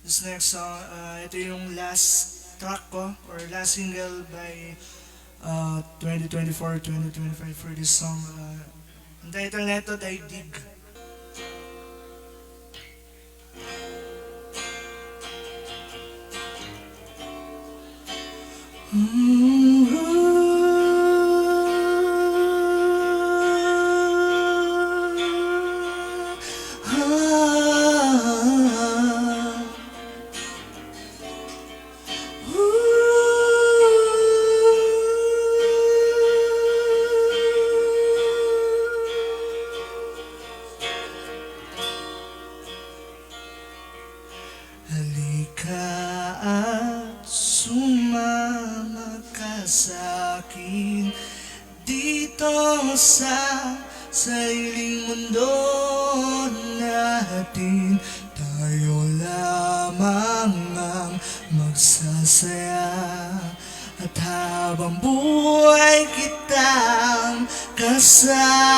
This next song, ito yung last track ko or last single by 2024-2025 for this song. Ang title nito, Daigdig. Halika at sumama ka sa'kin dito sa sariling mundo natin. Tayo lamang ang magsasaya at habang buhay kitang kasama,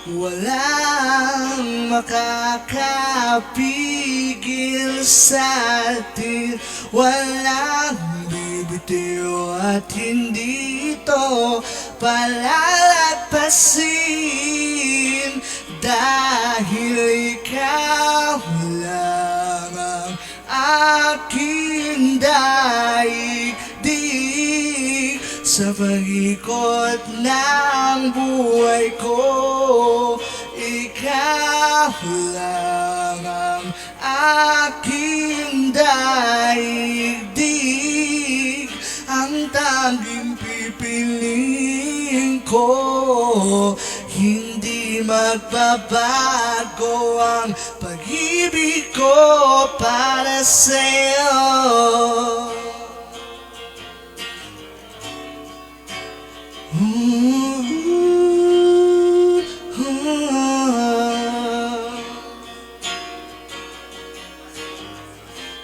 walang makakapigil sa'tin, walang bibitiw at hindi ito palalagpasin, dahil ikaw lang ang aking daigdig. Sa pag-ikot ng buhay ko, ikaw lang ang aking daigdig. Ang tanging pipiliin ko, hindi magbabago ang pag-ibig ko para sa'yo.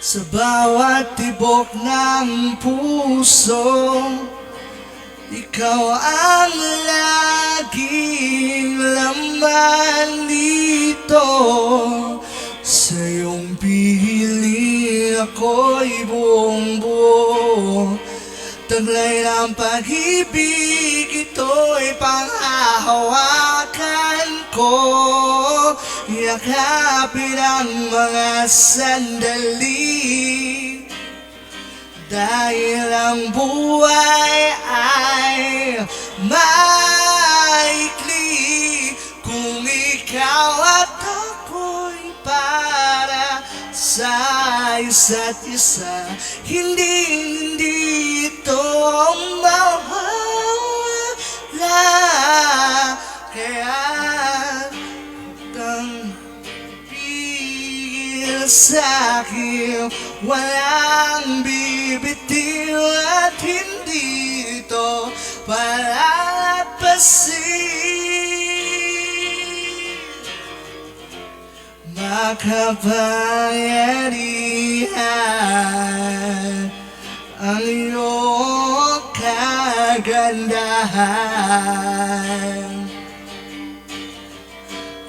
Sa bawat tibok ng puso, ikaw ang laging laman dito. Sa iyong piling ako'y buong buo. Taglay ng pag-ibig, ito'y panghahawakan ko. Yakapin ang mga sandali, dahil ang buhay ay maikli. Kung ikaw at ako'y para sa isa't isa, hindi ito mawawala. Kaya kang pigil sa'kin, walang bibitiw at hindi ito palalampasin. Makapangyarihan ang iyong kagandahan.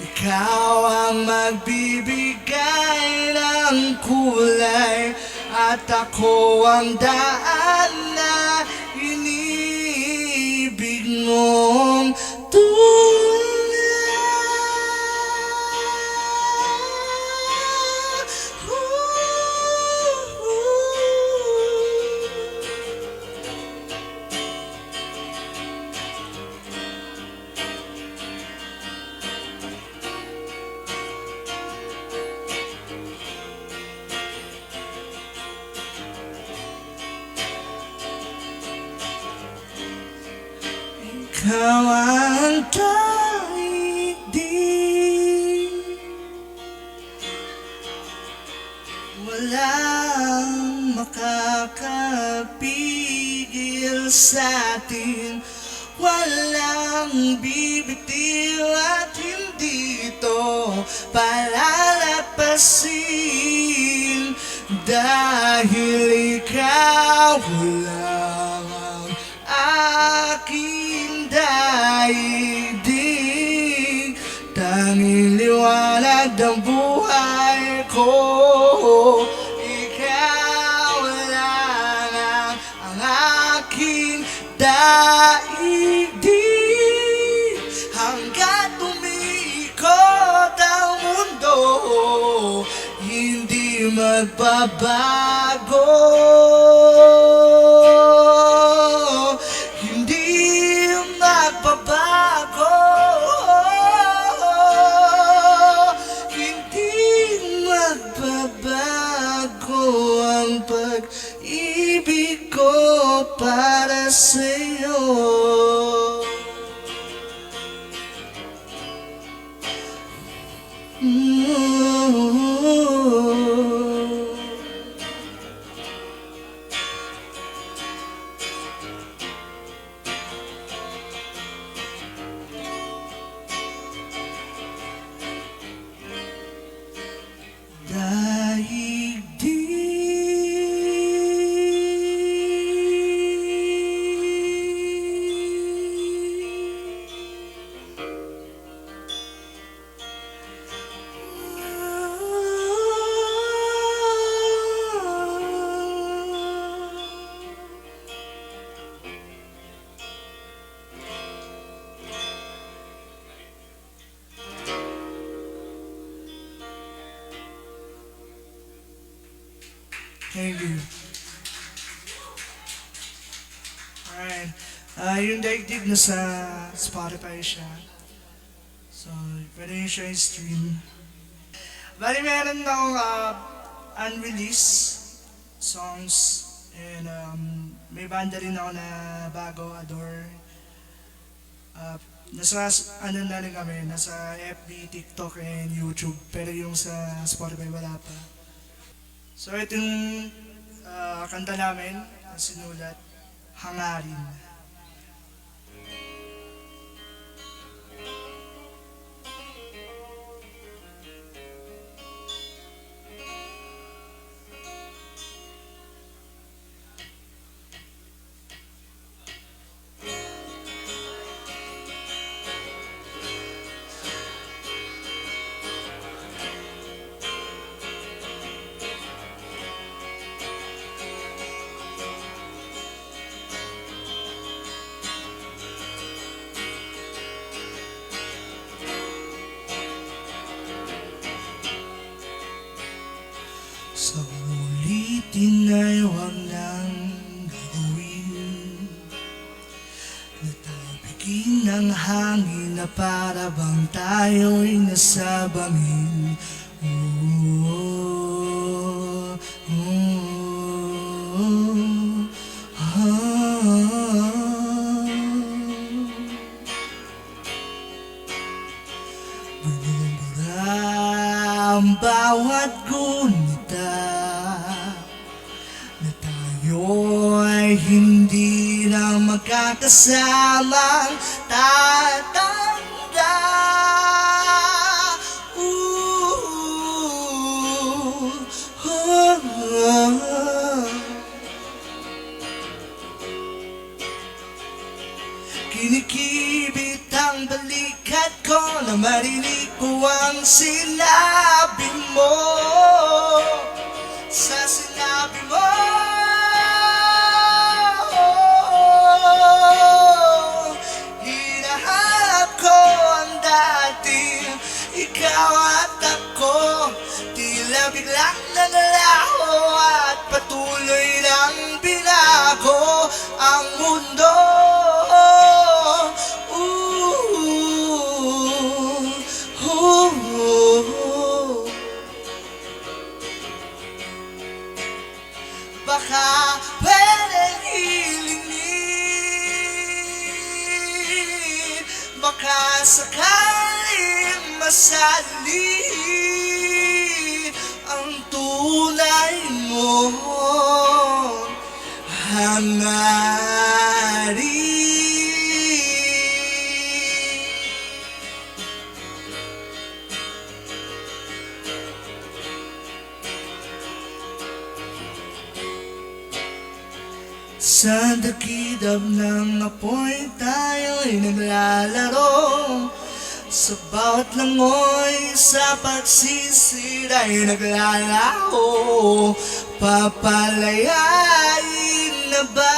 Ikaw ang magbibigay ng kulay at ako ang daan na iniibig mong tunay. Ikaw ang daigdig, walang makakapigil sa'tin, walang bibitiw at hindi ito palalampasin, dahil ikaw lang ang aking daigdig. Tanging liwanag ng buhay ko. Ikaw lang ang aking daigdig. Hanggat umiikot ang mundo, hindi magbabago. Hindi magbabago. Hindi magbabago ang pag-ibig ko para sa'yo. Thank you. Alright. Yung daigdig na sa Spotify siya. So, pwede nyo siya i-stream. Bali, meron akong unreleased songs. And may banda rin ako na bago, Adore. Nasa ano na rin kami, nasa FB, TikTok, and YouTube. Pero yung sa Spotify wala pa. So ito yung kanta namin na sinulat, Hangarin. Sa ulitin ay huwag nang gagawin. Natabigin ng hangin na para bang tayo'y nasa bangin. Ang bawat gunita na tayo'y hindi na magkakasamang tatanda. Kinikibit ang balikat ko na marinig ko ang sinabi mo. Sa sinabi mo, hinahanap ko ang dati, ikaw at ako. Tila biglang nanalaho at patuloy lang binago ang mundo. Baka pwedeng hilingin, baka sakaling masalin ang tunay mo hangarin. Sa dakidab ng apoy tayo'y naglalaro. Sa bawat langoy sa pagsisira'y naglalaho, papalayain na ba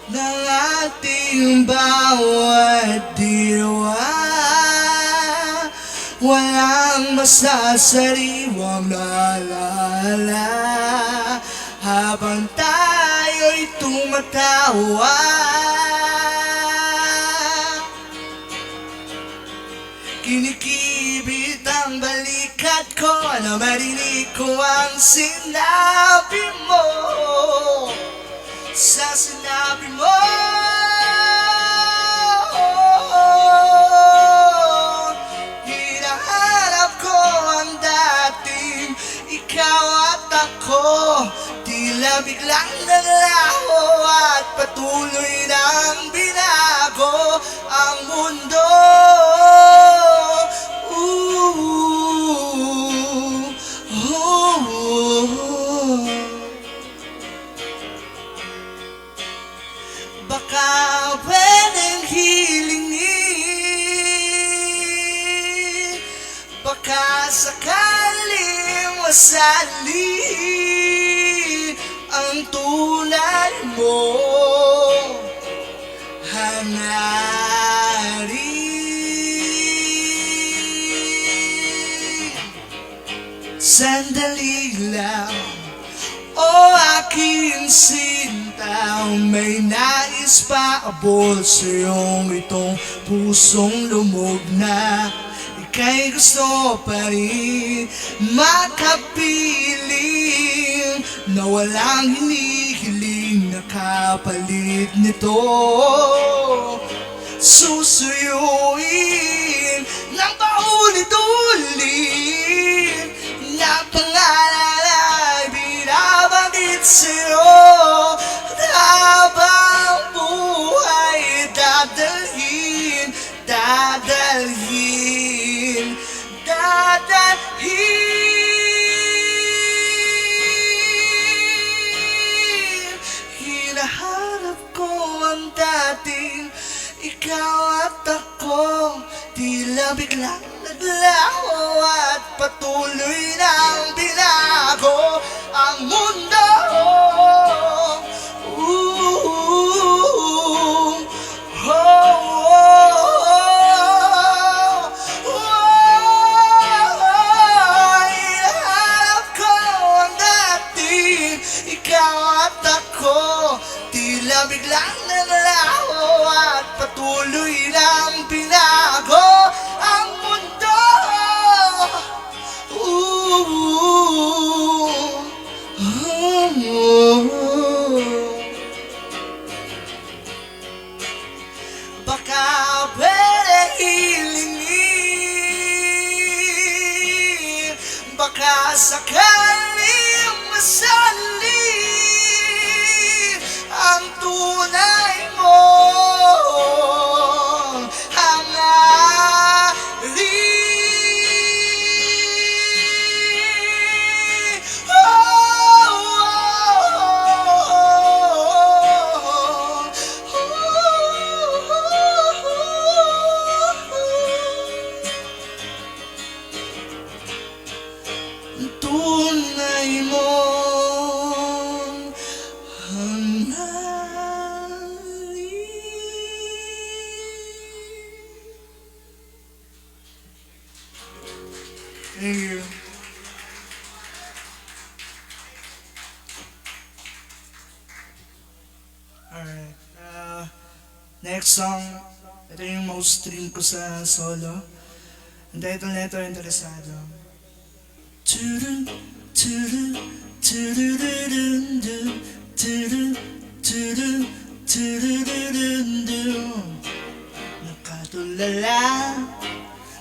ng ating bawat diwa? Walang masasariwang naalala habang tayo'y tumatawa. Kinikibit ang balikat ko na marinig ko ang sinabi mo. Sa sinabi mo, hinahanap ko ang dating ikaw at ako. Tila biglang naglaho at patuloy nang binago ang mundo. Baka pwedeng hilingin, baka sakaling masalin ang tunay mo hangarin. Sandali lang, o aking sinta, may nais pa abot sa iyong itong pusong lumog na ika'y gusto pa rin makapiling na walang hinihiling na kapalit nito. Susuyuin ng paulit-ulit na pangalan ay binabangit sa'yo. Habang buhay dadalhin, dadalhin, dadalhin. Hinahanap ko ang dating ikaw at ako. Tila biglang naglaho at patuloy nang binago ang mundo. Hinahanap ko ang dating ikaw at ako. Tila biglang naglaho at patuloy nang binago ang mundo. Baka pwedeng hilingin, baka sakaling masalin ang tunay mo hangarin. Tunay mo thank you. Alright. Next song. Ito yung most stream ko sa solo. Ang title nito, Interesado. Turun, turun, turururun, turun, turun, turururun. Nakatulala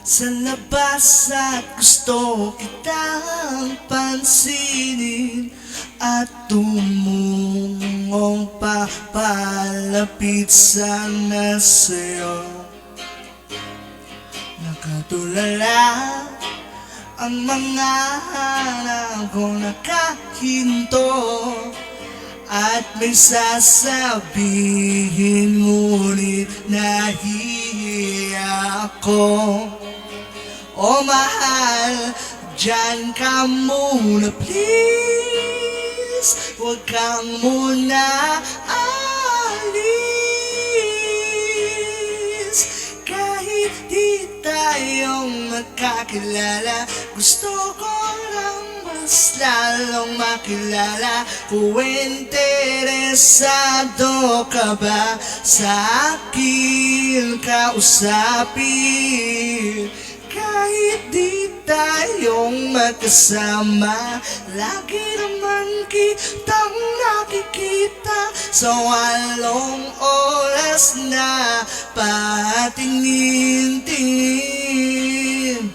sa labas at gusto kitang pansinin at tumungong papalapit sana sa'yo. Nakatulala ang mga hanap kong nakahinto at may sasabihin ngunit nahihirapan. ako. O mahal, diyan ka muna please. Huwag kang muna alis. Kahit di tayong magkakilala, gusto ko lang mas lalong makilala. Kung interesado ka ba sa akin kausapin, kahit di tayong magkasama, lagi naman kitang nakikita sa walong oras na patingin-tingin.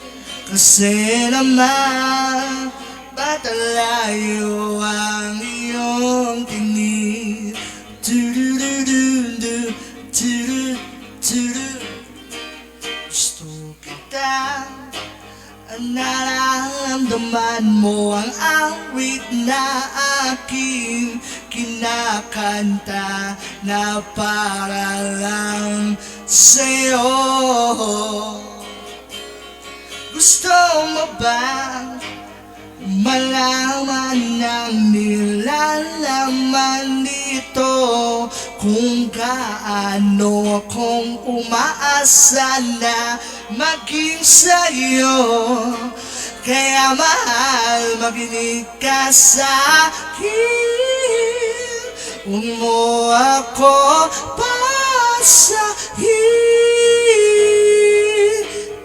Kasi naman ba't layo ang iyong tingin? Tududududu, tudududu. Gusto kita, nararamdaman mo ang awit na aking kinakanta na para lang sa'yo. Gusto mo ba malaman ng nilalaman dito, kung gaano akong umaasa na maging sa'yo? Kaya mahal, makinig ka sa'kin, huwag mo ako pasahin.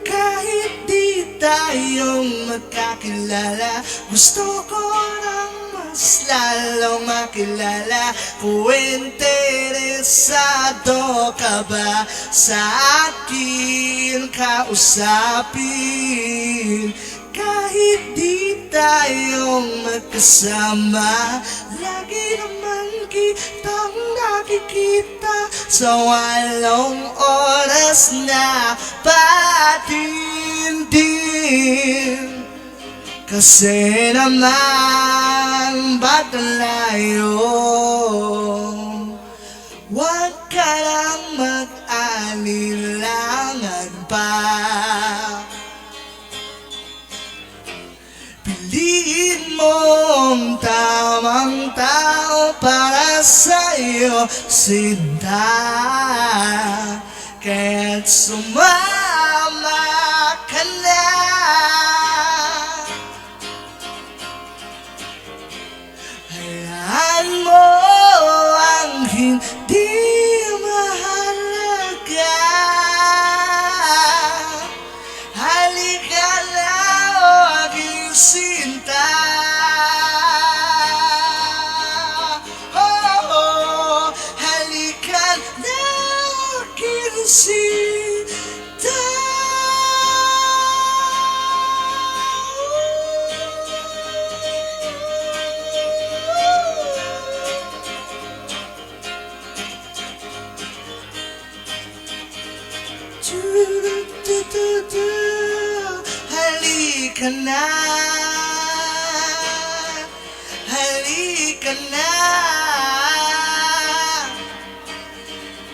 Kahit di tayong magkakilala, gusto ko lang mas lalong makilala. Kung interesado ka ba sa akin kausapin, kahit di tayong magkasama, lagi naman kitang nakikita sa walong oras na patingin. Kasi naman ba't layo? Huwag ka lang mag-alilangan pa. Piliin mo ang tamang tao para sa'yo, sinta. Kaya't sumama ka na. Hayaan mo ang hindi mahalaga. Halika na, o aking sinta. Oh, halika na, aking sinta. Halika na, halika na,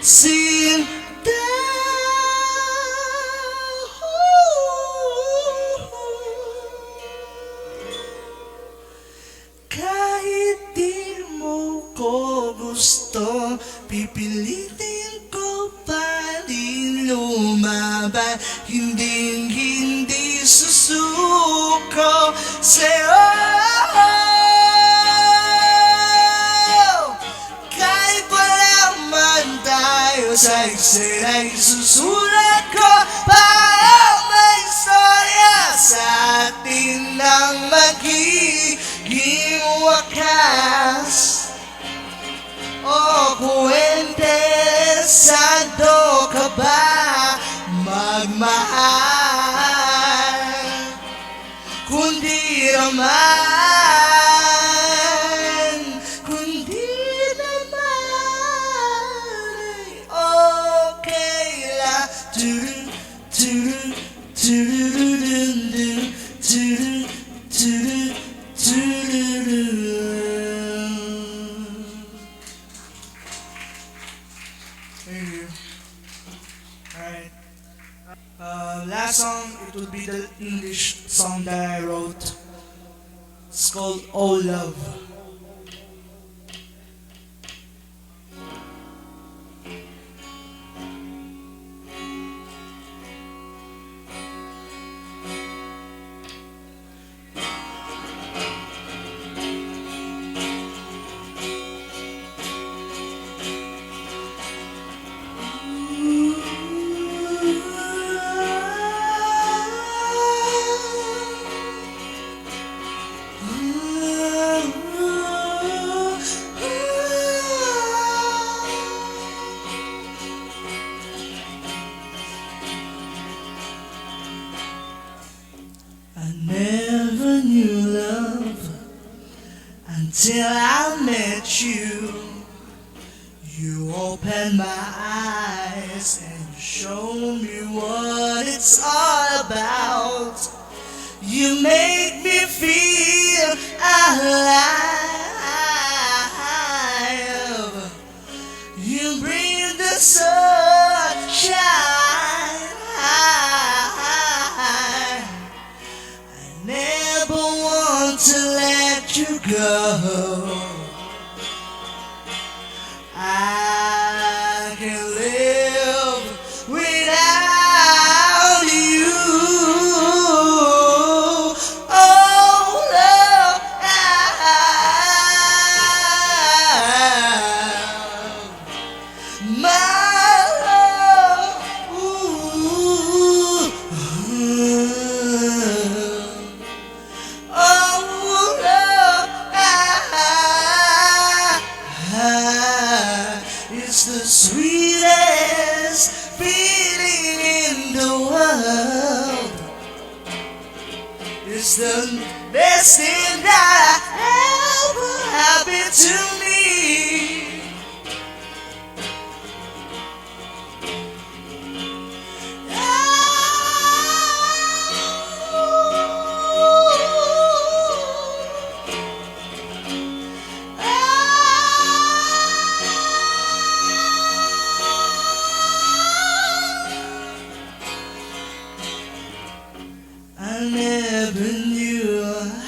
sinta. Kahit di mo ko gusto, pipilitin ko pa rin lumaban. Hindi susuko sa'yo. Kahit wala man tayo sa eksena, isusulat ko para may istorya sa atin ng magiging wakas. O kung interesado ka ba magmahal, kundi naman ay okay lang. Thank you. Alright. I wrote. It's called Oh Love. I never knew love until I met you. You opened my eyes and you showed me what it's all about. You make me feel alive. You bring the sunshine. Never want to let you go. I can live without you. Oh, love, my love. Ooh. It's the sweetest feeling in the world. It's the best thing that ever happened to me. I never knew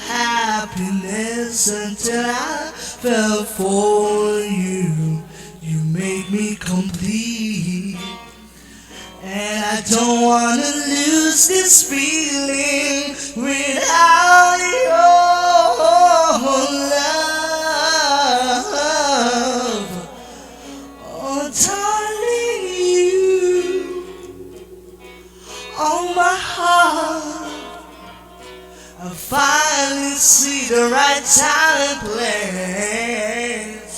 happiness until I fell for you. You made me complete, and I don't wanna lose this feeling without your love. Oh, darling, you on my heart. I finally see the right time and place.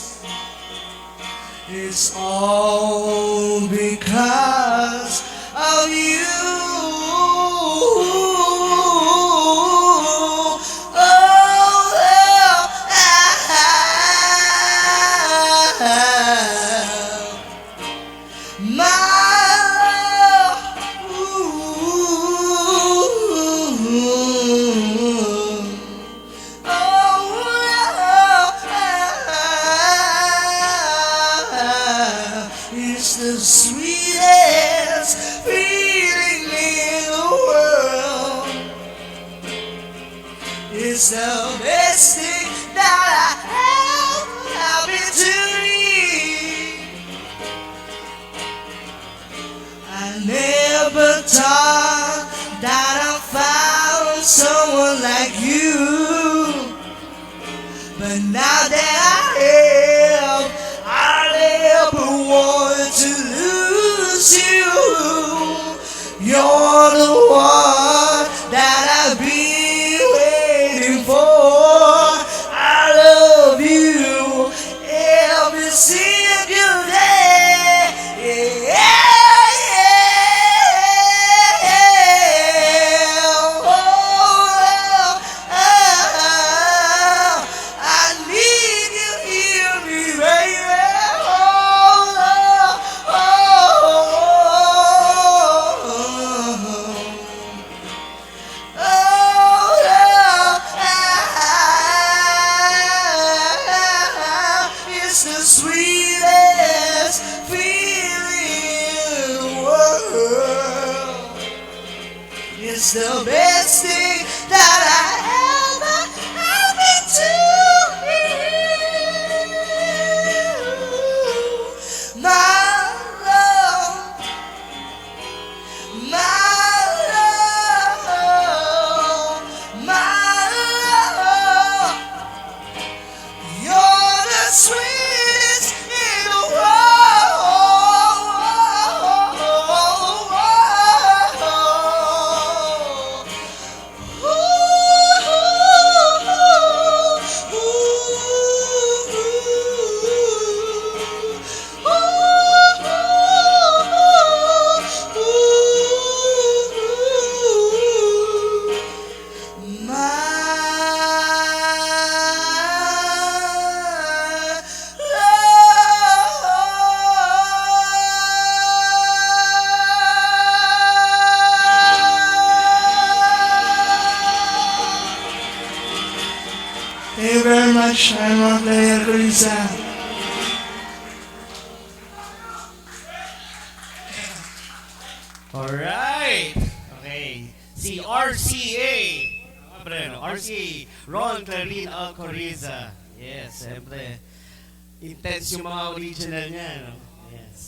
It's all because of you. It's the sweetest feeling in the world. It's the best thing that ever happened to me. I never thought that I found someone like you, but now that I have, I never want to lose you. You're the one that I've been waiting for. I love you every single day. Yeah. Oh, Thank you very much. I'm a player Carissa. Alright! Okay. Si RCA. RCA. Ron Clarin Alcoriza. Yes, siyempre. Intense yung mga original niya. No? Yes.